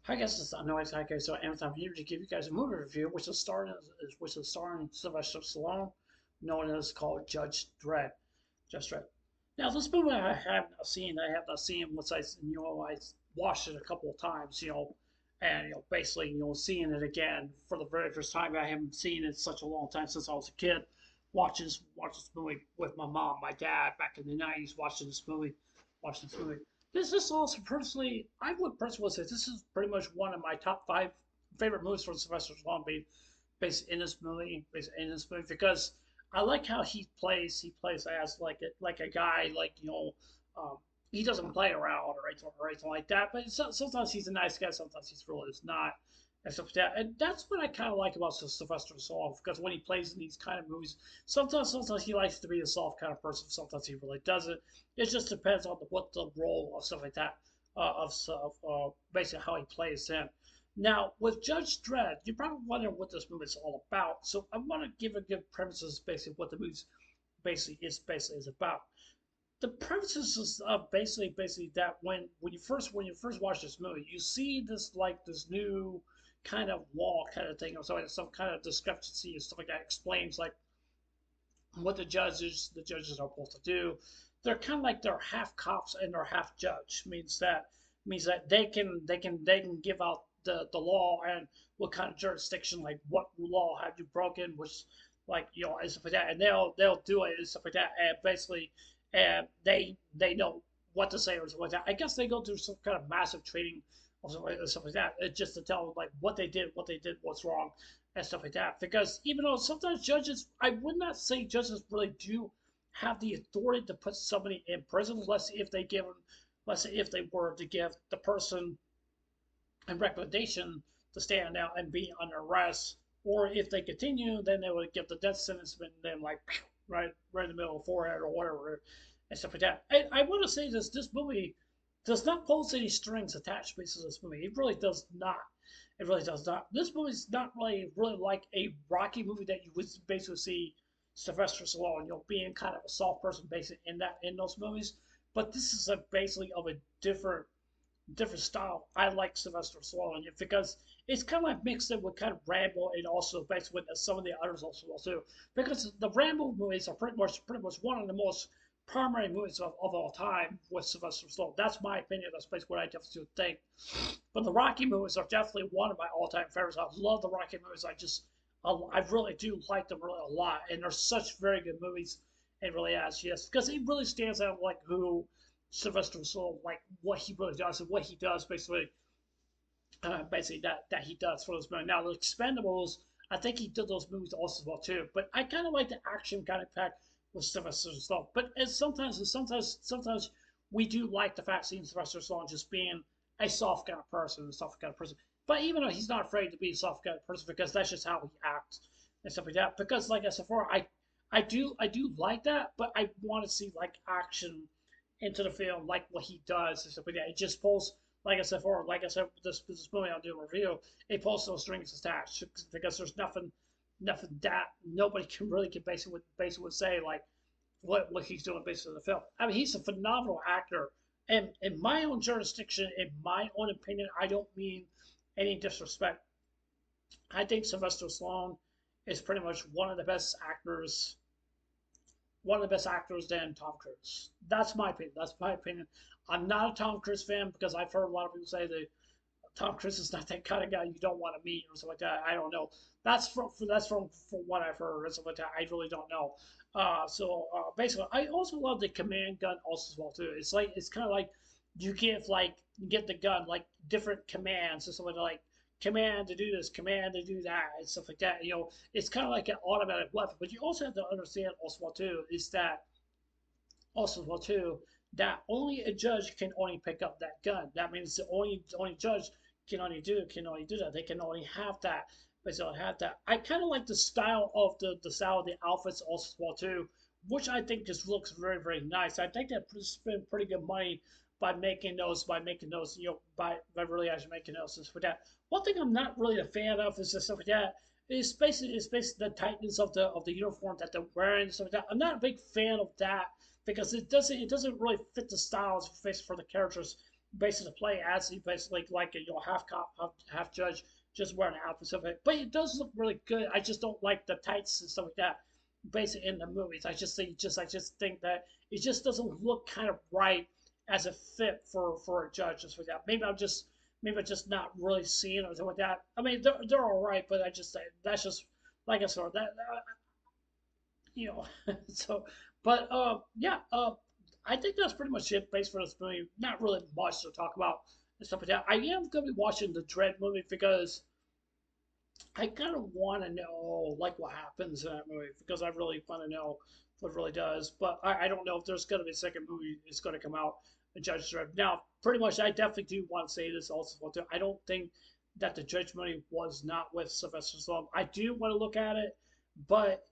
Hi guys, it's Noise Hiker. So I'm here to give you guys a movie review, which is starring Sylvester Stallone, known as called Judge Dredd. Judge Dredd. Now this movie I have not seen. I have not seen once I watched it a couple of times, and basically seeing it again for the very first time. I haven't seen it in such a long time since I was a kid. Watch this movie with my mom, my dad back in the '90s. Watching this movie. This is also personally, I would personally say this is pretty much one of my top five favorite movies from Sylvester Stallone, based in this movie, because I like how he plays. He plays as like a guy, um, he doesn't play around or anything like that. But sometimes he's a nice guy, sometimes he's really is not, and stuff like that. And that's what I kind of like about Sylvester Stallone, because when he plays in these kind of movies, sometimes he likes to be a soft kind of person. Sometimes he really doesn't. It just depends on what the role or stuff like that basically how he plays in. Now, with Judge Dredd, you're probably wondering what this movie is all about. So I want to give a good premises, basically what the movie basically is about. The premises is basically that when you first watch this movie, you see this new kind of law kind of thing, or some kind of discrepancy and stuff like that explains like what the judges are supposed to do. They're kind of like they're half cops and they're half judge. Means that they can give out the law and what kind of jurisdiction, like what law have you broken, which and stuff like that, and they'll do it and stuff like that, and basically, and they know what to say or something like that. I guess they go through some kind of massive training or stuff like that, just to tell them like what they did, what's wrong, and stuff like that. Because even though sometimes judges, I would not say judges really do have the authority to put somebody in prison, let's say if they were to give the person a recommendation to stand out and be under arrest, or if they continue, then they would give the death sentence, and then like right in the middle of the forehead or whatever, and stuff like that. I want to say this movie does not pose any strings attached to this movie. It really does not. It really does not. This movie's not really like a Rocky movie that you would basically see Sylvester Stallone, being kind of a soft person basically in those movies. But this is basically of a different style. I like Sylvester Stallone because it's kind of like mixed in with kind of Rambo and also basically with some of the others also well too. Because the Rambo movies are pretty much one of the most primary movies of all time with Sylvester Stallone. That's my opinion. That's basically what I definitely think. But the Rocky movies are definitely one of my all-time favorites. I love the Rocky movies. I really do like them really a lot, and they're such very good movies. It really is, yes, because it really stands out like who Sylvester Stallone, like what he really does and what he does basically that he does for those movies. Now the Expendables, I think he did those movies also as well too. But I kind of like the action kind of pack with Sylvester Stallone. But sometimes we do like the fact seeing Sylvester Stallone just being a soft kind of person, a soft kind of person. But even though he's not afraid to be a soft kind of person, because that's just how he acts and stuff like that. Because like I said before, I do like that, but I want to see like action into the film, like what he does and stuff like that. It just pulls, like I said, this movie I'll do a review. It pulls those strings attached because there's nothing that nobody can basically say like what he's doing based on the film. I mean, he's a phenomenal actor, and in my own jurisdiction, in my own opinion, I don't mean any disrespect. I think Sylvester Stallone is pretty much one of the best actors than Tom Cruise. That's my opinion. That's my opinion. I'm not a Tom Cruise fan because I've heard a lot of people say that Tom Cruise is not that kind of guy you don't want to meet or something like that. I don't know. That's from what I've heard or something like that. I really don't know. Basically, I also love the command gun also as well too. It's kind of like you get the gun like different commands or something like command to do this, command to do that, and stuff like that. It's kind of like an automatic weapon. But you also have to understand also well too is that also well too that only a judge can only pick up that gun. That means the only judge can only do that. They can only have that. They only have that. I kind of like the style of the outfits also well too, which I think just looks very very nice. I think they spend pretty good money by making those by really actually making those and stuff like that. One thing I'm not really a fan of is stuff like that. It's basically the tightness of the uniform that they're wearing and stuff like that. I'm not a big fan of that because it doesn't really fit the styles for the characters basically play as he basically like a half cop, half judge, just wearing an outfit stuff. But it does look really good. I just don't like the tights and stuff like that. Basically in the movies, I just think that it just doesn't look kind of right as a fit for a judge just like that. Maybe I'm just not really seeing it or something like that. I mean, they're all right, but I just say that's just like I said that you know. So, but yeah, I think that's pretty much it based for this movie. Not really much to talk about and stuff like that. I am gonna be watching the Dredd movie because I kind of want to know like what happens in that movie because I really want to know what it really does. But I don't know if there's going to be a second movie that's going to come out. Judge Dredd. Now, pretty much, I definitely do want to say this also. I don't think that the Judge movie was not with Sylvester Stallone. I do want to look at it, but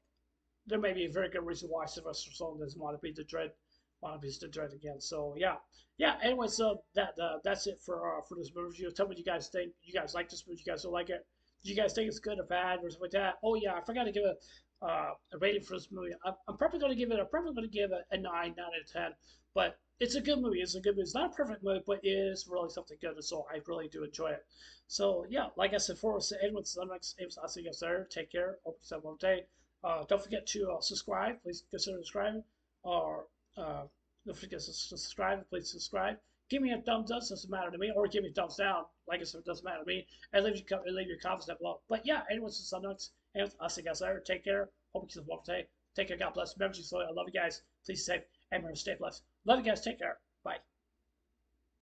there may be a very good reason why Sylvester Stallone doesn't want to be the Dredd, want to be the Dredd again. So yeah, yeah. Anyway, so that's it for this movie review. Tell me what you guys think. You guys like this movie? You guys don't like it? Do you guys think it's good or bad or something like that? Oh yeah, I forgot to give a rating for this movie. I'm probably going to give it. I'm probably going to give it a 9 out of 10. But it's a good movie. It's a good movie. It's not a perfect movie, but it is really something good. So I really do enjoy it. So yeah, like I said before, so anyone's the next. I'll see you guys there. Take care. Hope you have a wonderful day. Don't forget to subscribe. Please consider subscribing. Or don't forget to subscribe. Please subscribe. Give me a thumbs up. Doesn't matter to me. Or give me a thumbs down. Like I said, it doesn't matter to me. And leave your comments down below. But yeah, anyways, it's next. And I'll see you guys later. Take care. Hope you have a wonderful day. Take care. God bless. Remember, I love you guys. Please stay safe and remember, stay blessed. Love you guys. Take care.